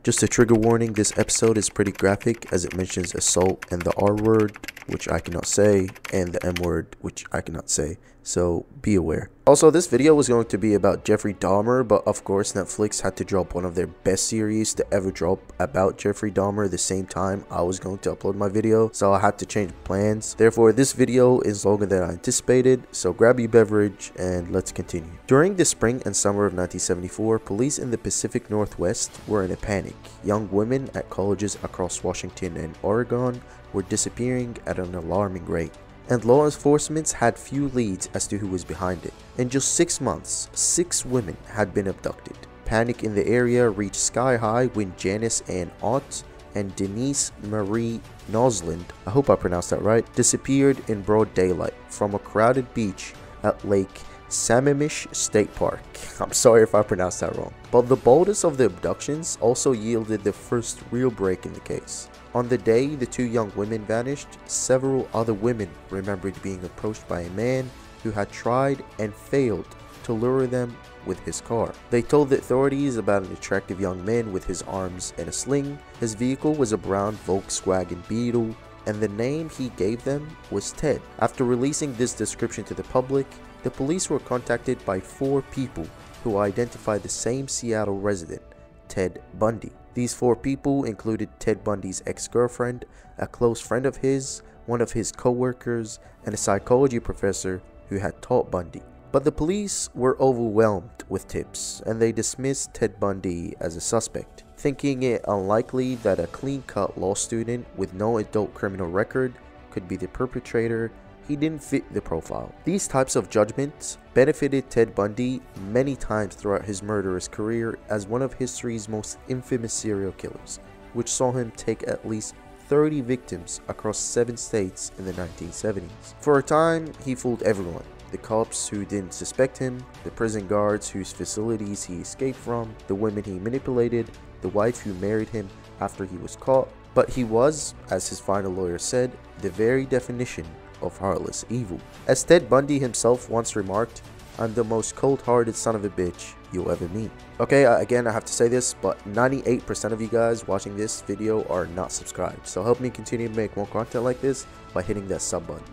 Just a trigger warning, this episode is pretty graphic as it mentions assault and the R word, which I cannot say, and the M word, which I cannot say, so be aware. Also, this video was going to be about Jeffrey Dahmer, but of course Netflix had to drop one of their best series to ever drop about Jeffrey Dahmer the same time I was going to upload my video, so I had to change plans. Therefore, this video is longer than I anticipated, so grab your beverage and let's continue. During the spring and summer of 1974, police in the Pacific Northwest were in a panic. Young women at colleges across Washington and Oregon were disappearing at an alarming rate, and law enforcement had few leads as to who was behind it. In just 6 months, 6 women had been abducted. Panic in the area reached sky high when Janice Ann Ott and Denise Marie Nosland, I hope I pronounced that right, disappeared in broad daylight from a crowded beach at Lake Sammamish State Park. I'm sorry if I pronounced that wrong. But the boldest of the abductions also yielded the first real break in the case. On the day the 2 young women vanished, several other women remembered being approached by a man who had tried and failed to lure them with his car. They told the authorities about an attractive young man with his arms in a sling. His vehicle was a brown Volkswagen Beetle, and the name he gave them was Ted. After releasing this description to the public, the police were contacted by 4 people who identified the same Seattle resident, Ted Bundy. These 4 people included Ted Bundy's ex-girlfriend, a close friend of his, one of his co-workers, and a psychology professor who had taught Bundy. But the police were overwhelmed with tips, and they dismissed Ted Bundy as a suspect, thinking it unlikely that a clean-cut law student with no adult criminal record could be the perpetrator. He didn't fit the profile. These types of judgments benefited Ted Bundy many times throughout his murderous career as one of history's most infamous serial killers, which saw him take at least 30 victims across 7 states in the 1970s. For a time, he fooled everyone. The cops who didn't suspect him, the prison guards whose facilities he escaped from, the women he manipulated, the wife who married him after he was caught. But he was, as his final lawyer said, the very definition of heartless evil. As Ted Bundy himself once remarked, "I'm the most cold-hearted son of a bitch you'll ever meet." Okay, again, I have to say this, but 98% of you guys watching this video are not subscribed. So help me continue to make more content like this by hitting that sub button.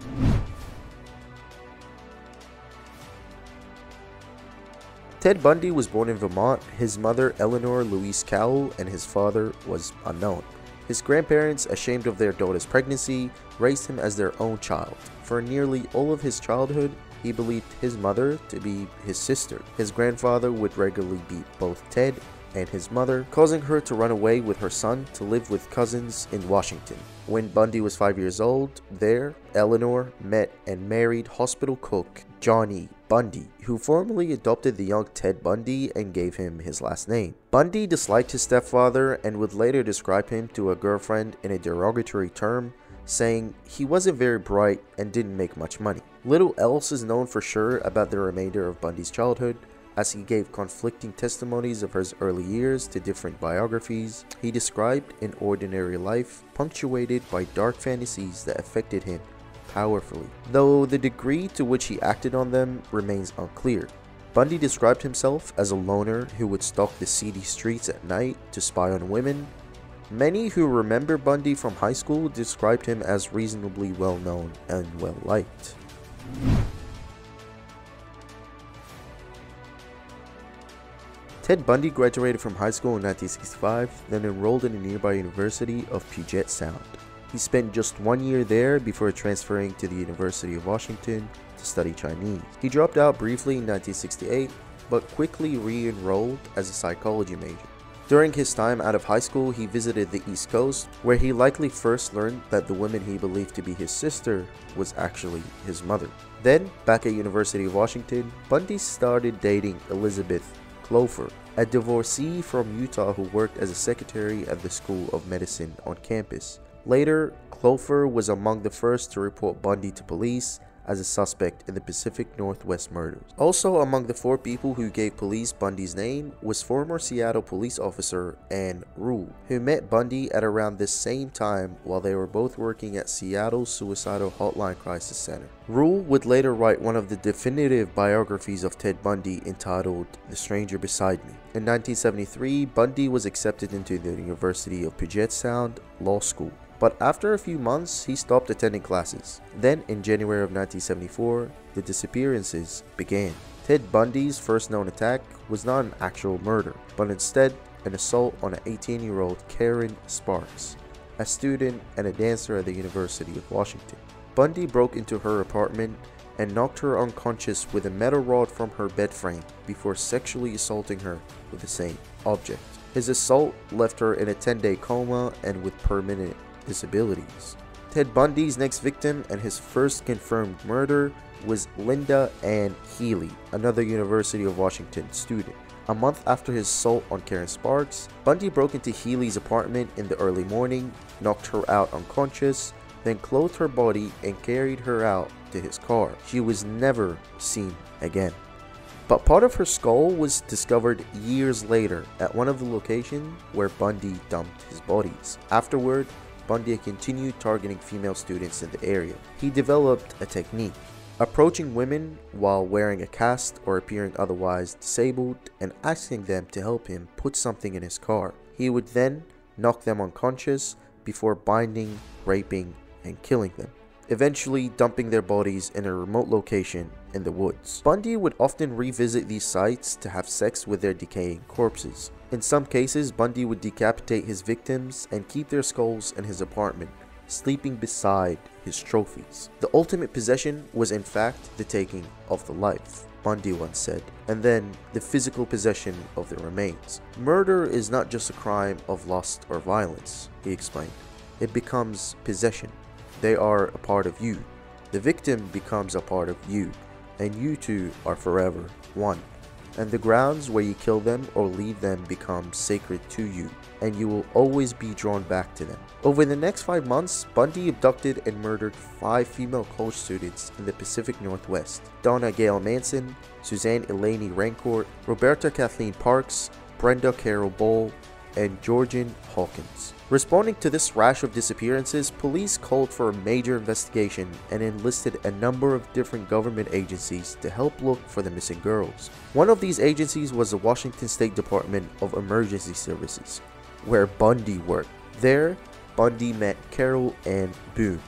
Ted Bundy was born in Vermont. His mother, Eleanor Louise Cowell, and his father was unknown. His grandparents, ashamed of their daughter's pregnancy, raised him as their own child. For nearly all of his childhood, he believed his mother to be his sister. His grandfather would regularly beat both Ted and his mother, causing her to run away with her son to live with cousins in Washington. When Bundy was 5 years old, there, Eleanor met and married hospital cook Johnny Bundy, who formally adopted the young Ted Bundy and gave him his last name. Bundy disliked his stepfather and would later describe him to a girlfriend in a derogatory term, saying he wasn't very bright and didn't make much money. Little else is known for sure about the remainder of Bundy's childhood, as he gave conflicting testimonies of his early years to different biographies. He described an ordinary life punctuated by dark fantasies that affected him powerfully, though the degree to which he acted on them remains unclear. Bundy described himself as a loner who would stalk the seedy streets at night to spy on women. Many who remember Bundy from high school described him as reasonably well known and well liked. Ted Bundy graduated from high school in 1965, then enrolled in a nearby university of Puget Sound. He spent just 1 year there before transferring to the University of Washington to study Chinese. He dropped out briefly in 1968, but quickly re-enrolled as a psychology major. During his time out of high school, he visited the East Coast, where he likely first learned that the woman he believed to be his sister was actually his mother. Then, back at University of Washington, Bundy started dating Elizabeth Clover, a divorcee from Utah who worked as a secretary at the School of Medicine on campus. Later, Clover was among the first to report Bundy to police as a suspect in the Pacific Northwest murders. Also among the 4 people who gave police Bundy's name was former Seattle police officer Ann Rule, who met Bundy at around this same time while they were both working at Seattle's Suicidal Hotline Crisis Center. Rule would later write one of the definitive biographies of Ted Bundy entitled The Stranger Beside Me. In 1973, Bundy was accepted into the University of Puget Sound Law School, but after a few months, he stopped attending classes. Then, in January of 1974, the disappearances began. Ted Bundy's first known attack was not an actual murder, but instead an assault on an 18-year-old Karen Sparks, a student and a dancer at the University of Washington. Bundy broke into her apartment and knocked her unconscious with a metal rod from her bed frame before sexually assaulting her with the same object. His assault left her in a 10-day coma and with permanent disabilities. Ted Bundy's next victim and his first confirmed murder was Linda Ann Healy, another University of Washington student. A month after his assault on Karen Sparks, Bundy broke into Healy's apartment in the early morning, knocked her out unconscious, then clothed her body and carried her out to his car. She was never seen again. But part of her skull was discovered years later at one of the locations where Bundy dumped his bodies. Afterward, Bundy continued targeting female students in the area. He developed a technique, approaching women while wearing a cast or appearing otherwise disabled and asking them to help him put something in his car. He would then knock them unconscious before binding, raping, and killing them, eventually dumping their bodies in a remote location in the woods. Bundy would often revisit these sites to have sex with their decaying corpses. In some cases, Bundy would decapitate his victims and keep their skulls in his apartment, sleeping beside his trophies. The ultimate possession was in fact the taking of the life, Bundy once said, and then the physical possession of the remains. Murder is not just a crime of lust or violence, he explained. It becomes possession. They are a part of you. The victim becomes a part of you, and you two are forever one. And the grounds where you kill them or leave them become sacred to you, and you will always be drawn back to them. Over the next 5 months, Bundy abducted and murdered 5 female college students in the Pacific Northwest: Donna Gail Manson, Suzanne Eleni Rancourt, Roberta Kathleen Parks, Brenda Carol Bowl, and Georgian Hawkins. Responding to this rash of disappearances, police called for a major investigation and enlisted a number of different government agencies to help look for the missing girls. One of these agencies was the Washington State Department of Emergency Services, where Bundy worked. There, Bundy met Carol Ann Boone,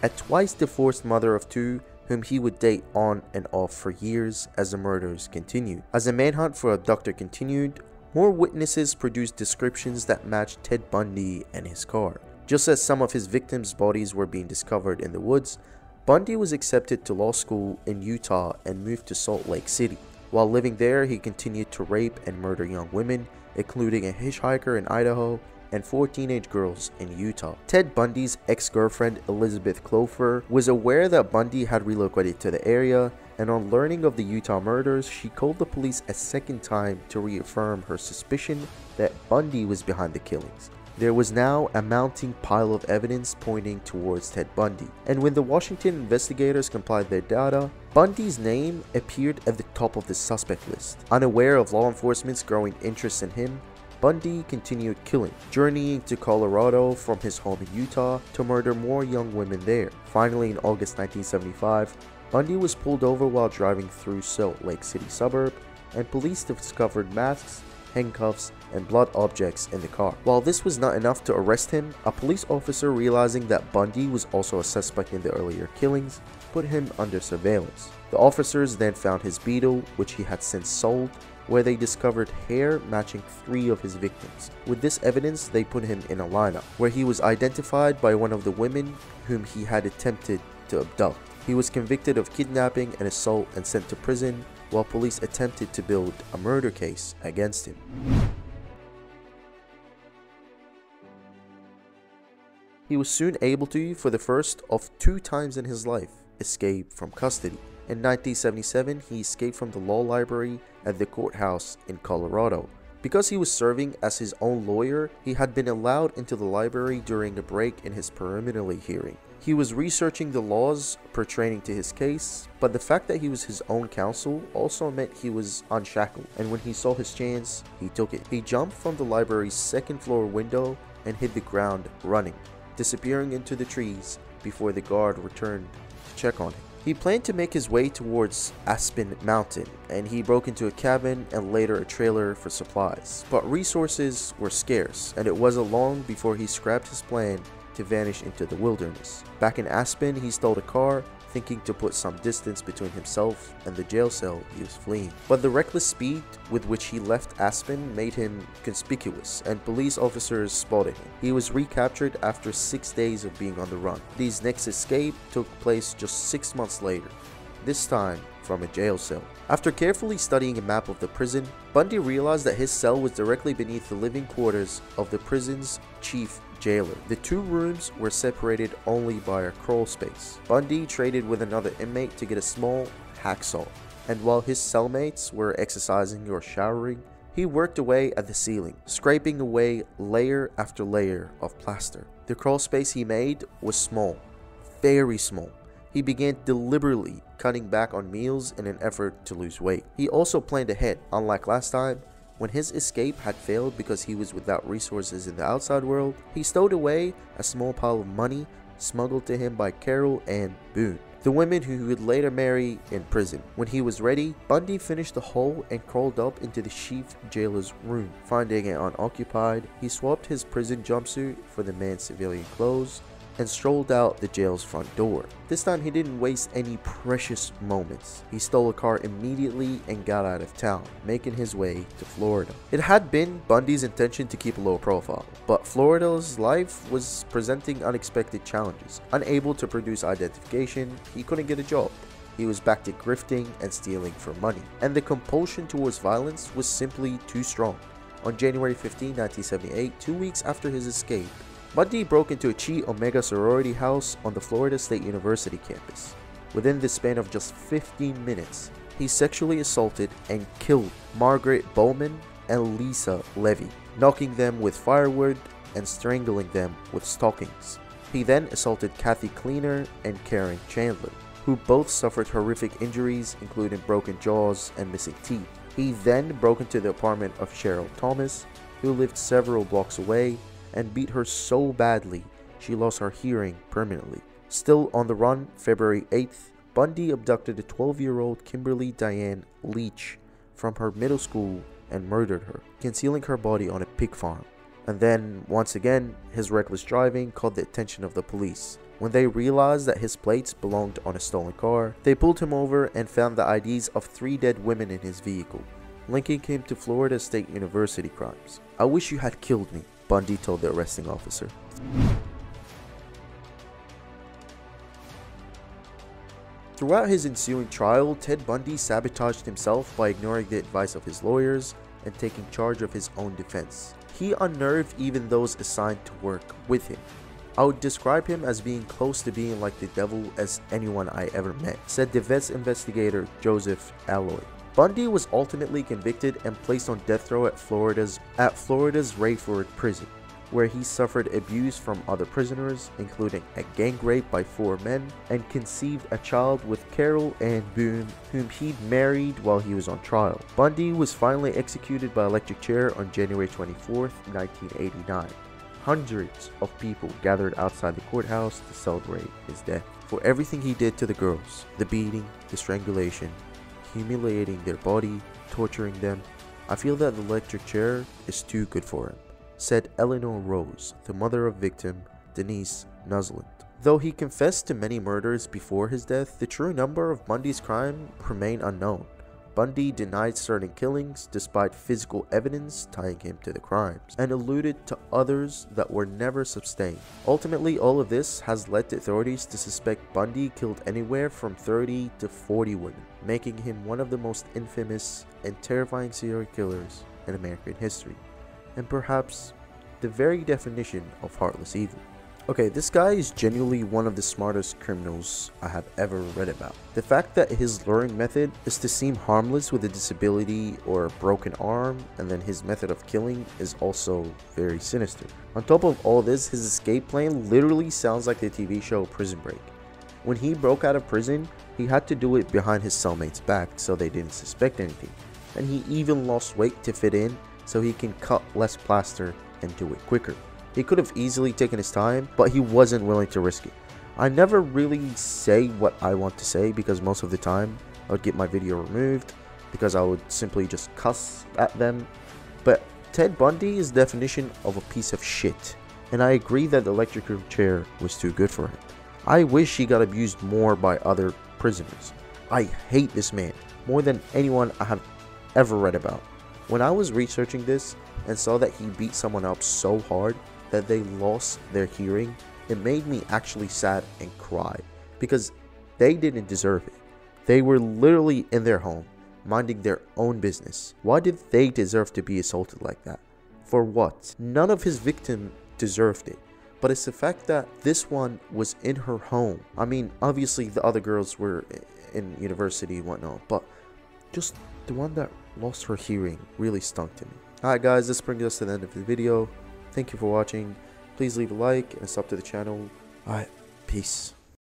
a twice-divorced mother of 2 whom he would date on and off for years as the murders continued. As the manhunt for abductor continued, more witnesses produced descriptions that matched Ted Bundy and his car. Just as some of his victims' bodies were being discovered in the woods, Bundy was accepted to law school in Utah and moved to Salt Lake City. While living there, he continued to rape and murder young women, including a hitchhiker in Idaho and 4 teenage girls in Utah. Ted Bundy's ex-girlfriend Elizabeth Clover was aware that Bundy had relocated to the area, and on learning of the Utah murders, she called the police a second time to reaffirm her suspicion that Bundy was behind the killings. There was now a mounting pile of evidence pointing towards Ted Bundy, and when the Washington investigators compiled their data, Bundy's name appeared at the top of the suspect list. Unaware of law enforcement's growing interest in him, Bundy continued killing, journeying to Colorado from his home in Utah to murder more young women there. Finally, in August 1975, Bundy was pulled over while driving through Salt Lake City suburb, and police discovered masks, handcuffs, and blood objects in the car. While this was not enough to arrest him, a police officer, realizing that Bundy was also a suspect in the earlier killings, put him under surveillance. The officers then found his Beetle, which he had since sold, where they discovered hair matching 3 of his victims. With this evidence, they put him in a lineup, where he was identified by one of the women whom he had attempted to abduct. He was convicted of kidnapping and assault and sent to prison, while police attempted to build a murder case against him. He was soon able to, for the first of 2 times in his life, escape from custody. In 1977, he escaped from the law library at the courthouse in Colorado, Because he was serving as his own lawyer, he had been allowed into the library during a break in his preliminary hearing. He was researching the laws pertaining to his case, but the fact that he was his own counsel also meant he was unshackled, and when he saw his chance, he took it. He jumped from the library's second-floor window and hit the ground running, disappearing into the trees before the guard returned to check on him. He planned to make his way towards Aspen Mountain, and he broke into a cabin and later a trailer for supplies. But resources were scarce, and it wasn't long before he scrapped his plan to vanish into the wilderness. Back in Aspen, he stole a car, thinking to put some distance between himself and the jail cell he was fleeing. But the reckless speed with which he left Aspen made him conspicuous, and police officers spotted him. He was recaptured after 6 days of being on the run. His next escape took place just 6 months later, this time from a jail cell. After carefully studying a map of the prison, Bundy realized that his cell was directly beneath the living quarters of the prison's chief jailer. The two rooms were separated only by a crawl space. Bundy traded with another inmate to get a small hacksaw, and while his cellmates were exercising or showering, he worked away at the ceiling, scraping away layer after layer of plaster. The crawl space he made was small, very small. He began deliberately cutting back on meals in an effort to lose weight. He also planned ahead. Unlike last time, when his escape had failed because he was without resources in the outside world, he stowed away a small pile of money smuggled to him by Carol and Boone, the women who he would later marry in prison. When he was ready, Bundy finished the hole and crawled up into the chief jailer's room. Finding it unoccupied, he swapped his prison jumpsuit for the man's civilian clothes and strolled out the jail's front door. This time he didn't waste any precious moments. He stole a car immediately and got out of town, making his way to Florida. It had been Bundy's intention to keep a low profile, but Florida's life was presenting unexpected challenges. Unable to produce identification, he couldn't get a job. He was back to grifting and stealing for money, and the compulsion towards violence was simply too strong. On January 15, 1978, 2 weeks after his escape, Bundy broke into a Chi Omega sorority house on the Florida State University campus. Within the span of just 15 minutes, he sexually assaulted and killed Margaret Bowman and Lisa Levy, knocking them with firewood and strangling them with stockings. He then assaulted Kathy Cleaner and Karen Chandler, who both suffered horrific injuries including broken jaws and missing teeth. He then broke into the apartment of Cheryl Thomas, who lived several blocks away, and beat her so badly she lost her hearing permanently. Still on the run, February 8th, Bundy abducted a 12-year-old Kimberly Diane Leach from her middle school and murdered her, concealing her body on a pig farm. And then, once again, his reckless driving caught the attention of the police. When they realized that his plates belonged on a stolen car, they pulled him over and found the IDs of 3 dead women in his vehicle, linking him to Florida State University crimes. "I wish you had killed me," Bundy told the arresting officer. Throughout his ensuing trial, Ted Bundy sabotaged himself by ignoring the advice of his lawyers and taking charge of his own defense. He unnerved even those assigned to work with him. "I would describe him as being close to being like the devil as anyone I ever met," said defense investigator Joseph Alloy. Bundy was ultimately convicted and placed on death row at Florida's Rayford prison, where he suffered abuse from other prisoners, including a gang rape by 4 men, and conceived a child with Carol Ann Boone, whom he'd married while he was on trial. Bundy was finally executed by electric chair on January 24th, 1989. Hundreds of people gathered outside the courthouse to celebrate his death. For everything he did to the girls, the beating, the strangulation, humiliating their body, torturing them, "I feel that the electric chair is too good for him," said Eleanor Rose, the mother of victim Denise Nuzland. Though he confessed to many murders before his death, the true number of Bundy's crime remain unknown. Bundy denied certain killings despite physical evidence tying him to the crimes, and alluded to others that were never sustained. Ultimately, all of this has led the authorities to suspect Bundy killed anywhere from 30 to 40 women, making him one of the most infamous and terrifying serial killers in American history, and perhaps the very definition of heartless evil. Okay, this guy is genuinely one of the smartest criminals I have ever read about. The fact that his luring method is to seem harmless with a disability or a broken arm, and then his method of killing is also very sinister. On top of all this, his escape plan literally sounds like the TV show Prison Break. When he broke out of prison, he had to do it behind his cellmate's back so they didn't suspect anything. And he even lost weight to fit in so he can cut less plaster and do it quicker. He could have easily taken his time, but he wasn't willing to risk it. I never really say what I want to say because most of the time I would get my video removed because I would simply just cuss at them. But Ted Bundy is the definition of a piece of shit, and I agree that the electrical chair was too good for him. I wish he got abused more by other prisoners. I hate this man more than anyone I have ever read about. When I was researching this and saw that he beat someone up so hard that they lost their hearing, it made me actually sad and cry because they didn't deserve it. They were literally in their home, minding their own business. Why did they deserve to be assaulted like that? For what? None of his victims deserved it, but it's the fact that this one was in her home. I mean, obviously the other girls were in university and whatnot, but just the one that lost her hearing really stunk to me. Alright guys, this brings us to the end of the video. Thank you for watching. Please leave a like and sub to the channel. Alright, peace.